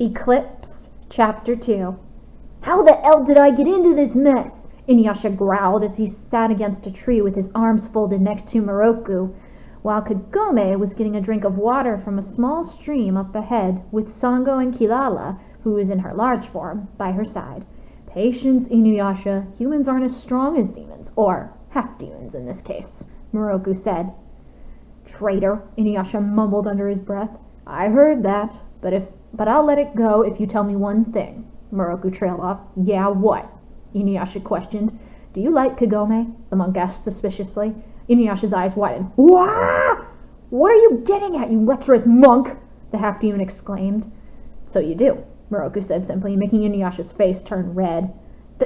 Eclipse, Chapter 2. How the hell did I get into this mess? Inuyasha growled as he sat against a tree with his arms folded next to Moroku, while Kagome was getting a drink of water from a small stream up ahead, with Sango and Kilala, who was in her large form, by her side. Patience, Inuyasha. Humans aren't as strong as demons, or half-demons in this case, Moroku said. Traitor, Inuyasha mumbled under his breath. I heard that, but I'll let it go if you tell me one thing. Moroku trailed off. Yeah, what? Inuyasha questioned. Do you like Kagome? The monk asked suspiciously. Inuyasha's eyes widened. Wah! What are you getting at, you lecherous monk? The half-demon exclaimed. So you do, Moroku said simply, making Inuyasha's face turn red.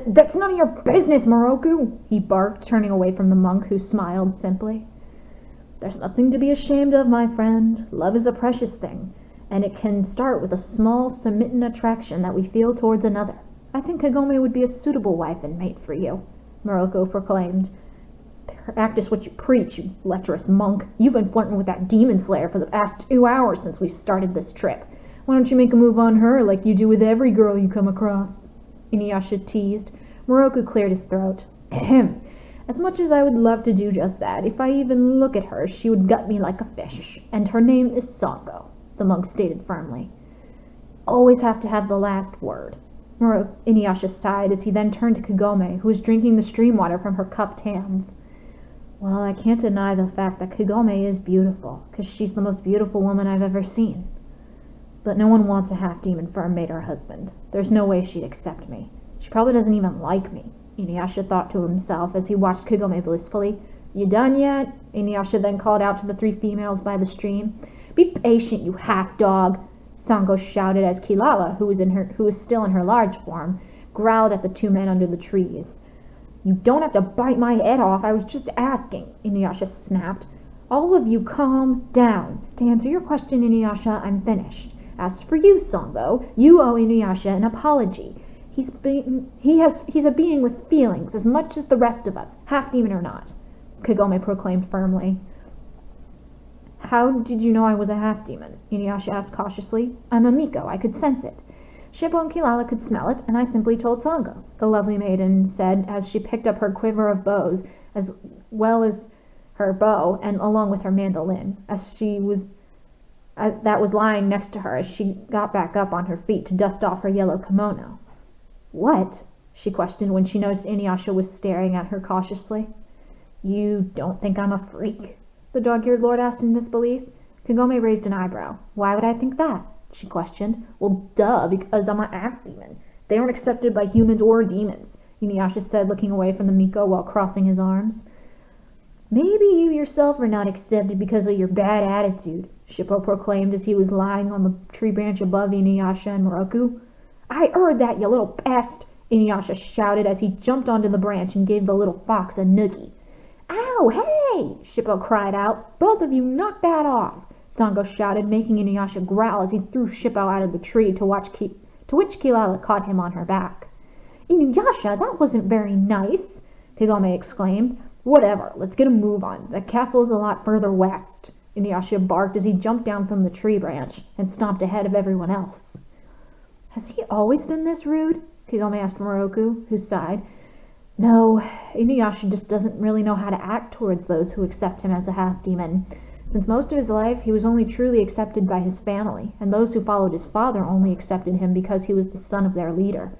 That's none of your business, Moroku, he barked, turning away from the monk, who smiled simply. There's nothing to be ashamed of, my friend. Love is a precious thing, and it can start with a small, submitting attraction that we feel towards another. I think Kagome would be a suitable wife and mate for you, Moroku proclaimed. Practice what you preach, you lecherous monk. You've been flirting with that demon slayer for the past 2 hours since we've started this trip. Why don't you make a move on her like you do with every girl you come across? Inuyasha teased. Moroku cleared his throat. Ahem. As much as I would love to do just that, if I even look at her, she would gut me like a fish. And her name is Sango, the monk stated firmly. Always have to have the last word. Inuyasha sighed as he then turned to Kagome, who was drinking the stream water from her cupped hands. Well, I can't deny the fact that Kagome is beautiful, because she's the most beautiful woman I've ever seen. But no one wants a half-demon for a mate or husband. There's no way she'd accept me. She probably doesn't even like me, Inuyasha thought to himself as he watched Kagome blissfully. You done yet? Inuyasha then called out to the 3 females by the stream. Be patient, you half-dog, Sango shouted as Kilala, who was still in her large form, growled at the 2 men under the trees. You don't have to bite my head off, I was just asking, Inuyasha snapped. All of you calm down. To answer your question, Inuyasha, I'm finished. As for you, Sango, you owe Inuyasha an apology. He's a being with feelings as much as the rest of us, half-demon or not, Kagome proclaimed firmly. How did you know I was a half-demon? Inuyasha asked cautiously. I'm a Miko, I could sense it. Shippo and Kilala could smell it, and I simply told Sango, the lovely maiden said as she picked up her quiver of bows, as well as her bow, and along with her mandolin, that was lying next to her as she got back up on her feet to dust off her yellow kimono. What? She questioned when she noticed Inuyasha was staring at her cautiously. You don't think I'm a freak? The dog-eared lord asked in disbelief. Kagome raised an eyebrow. Why would I think that? She questioned. Well, duh, because I'm a half-demon. They aren't accepted by humans or demons, Inuyasha said, looking away from the Miko while crossing his arms. Maybe you yourself are not accepted because of your bad attitude, Shippo proclaimed as he was lying on the tree branch above Inuyasha and Moroku. I heard that, you little pest, Inuyasha shouted as he jumped onto the branch and gave the little fox a noogie. Ow, hey, Shippo cried out. Both of you knock that off, Sango shouted, making Inuyasha growl as he threw Shippo out of the tree, to which Kilala caught him on her back. Inuyasha, that wasn't very nice, Kagome exclaimed. Whatever, let's get a move on. The castle is a lot further west, Inuyasha barked as he jumped down from the tree branch and stomped ahead of everyone else. Has he always been this rude? Kagome asked Moroku, who sighed. No, Inuyasha just doesn't really know how to act towards those who accept him as a half-demon. Since most of his life, he was only truly accepted by his family, and those who followed his father only accepted him because he was the son of their leader.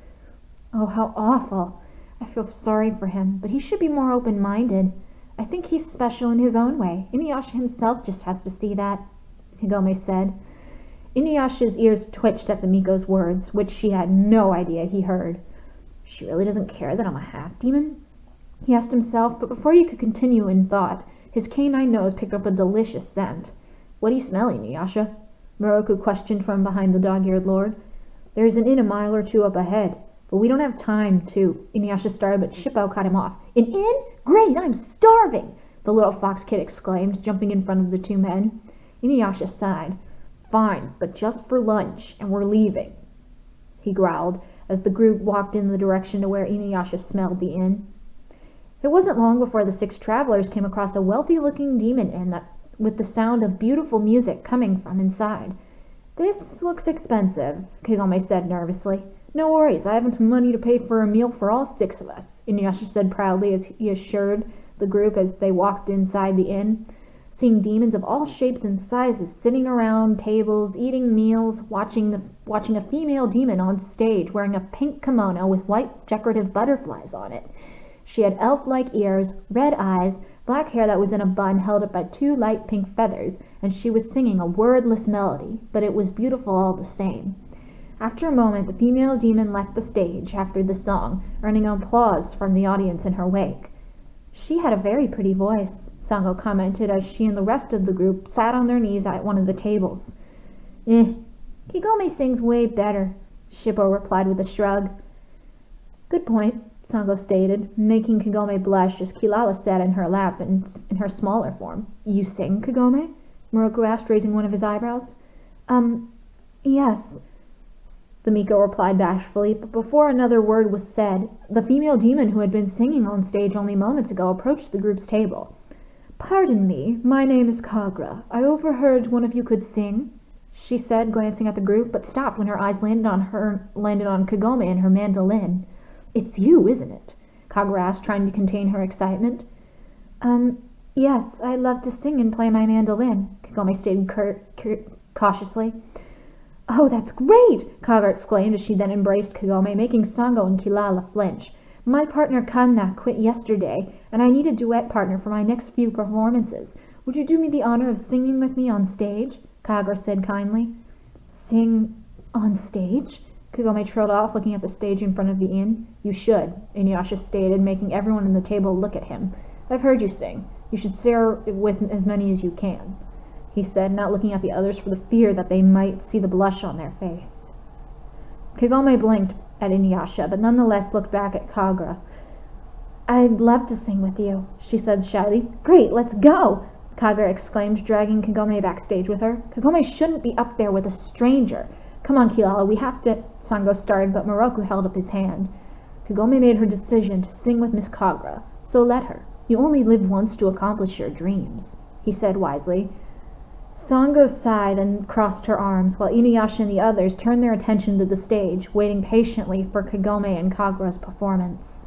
Oh, how awful. I feel sorry for him, but he should be more open-minded. I think he's special in his own way. Inuyasha himself just has to see that, Kagome said. Inuyasha's ears twitched at the Miko's words, which she had no idea he heard. She really doesn't care that I'm a half-demon? He asked himself, but before he could continue in thought, his canine nose picked up a delicious scent. What do you smell, Inuyasha? Moroku questioned from behind the dog-eared lord. There's an inn a mile or 2 up ahead, but we don't have time to, Inuyasha started, but Shippo cut him off. An inn? Great, I'm starving, the little fox kid exclaimed, jumping in front of the 2 men. Inuyasha sighed. Fine, but just for lunch, and we're leaving, he growled, as the group walked in the direction to where Inuyasha smelled the inn. It wasn't long before the 6 travelers came across a wealthy-looking demon inn with the sound of beautiful music coming from inside. This looks expensive, Kagome said nervously. No worries, I haven't money to pay for a meal for all 6 of us, INUYASHA said proudly as he assured the group as they walked inside the inn. Seeing demons of all shapes and sizes sitting around tables, eating meals, watching a female demon on stage wearing a pink kimono with white decorative butterflies on it. She had elf-like ears, red eyes, black hair that was in a bun held up by 2 light pink feathers, and she was singing a wordless melody, but it was beautiful all the same. After a moment, the female demon left the stage after the song, earning applause from the audience in her wake. She had a very pretty voice, Sango commented as she and the rest of the group sat on their knees at one of the tables. Kagome sings way better, Shippo replied with a shrug. Good point, Sango stated, making Kagome blush as Kilala sat in her lap in her smaller form. You sing, Kagome? Moroku asked, raising one of his eyebrows. Yes, the Miko replied bashfully, but before another word was said, the female demon who had been singing on stage only moments ago approached the group's table. Pardon me, my name is Kagra. I overheard one of you could sing, she said, glancing at the group, but stopped when her eyes landed on Kagome and her mandolin. It's you, isn't it? Kagra asked, trying to contain her excitement. Yes, I love to sing and play my mandolin, Kagome stated cautiously. Oh, that's great! Kagra exclaimed as she then embraced Kagome, making Sango and Kilala flinch. My partner Kanna quit yesterday, and I need a duet partner for my next few performances. Would you do me the honor of singing with me on stage? Kagra said kindly. Sing on stage? Kagome trailed off, looking at the stage in front of the inn. You should, INUYASHA stated, making everyone in the table look at him. I've heard you sing. You should share with as many as you can, he said, not looking at the others for the fear that they might see the blush on their face. Kagome blinked at INUYASHA, but nonetheless looked back at Kagra. I'd love to sing with you, she said shyly. Great, let's go! Kagra exclaimed, dragging Kagome backstage with her. Kagome shouldn't be up there with a stranger. Come on, Kilala, we have to... Sango started, but Moroku held up his hand. Kagome made her decision to sing with Miss Kagra, so let her. You only live once to accomplish your dreams, he said wisely. Sango sighed and crossed her arms, while INUYASHA and the others turned their attention to the stage, waiting patiently for Kagome and Kagra's performance.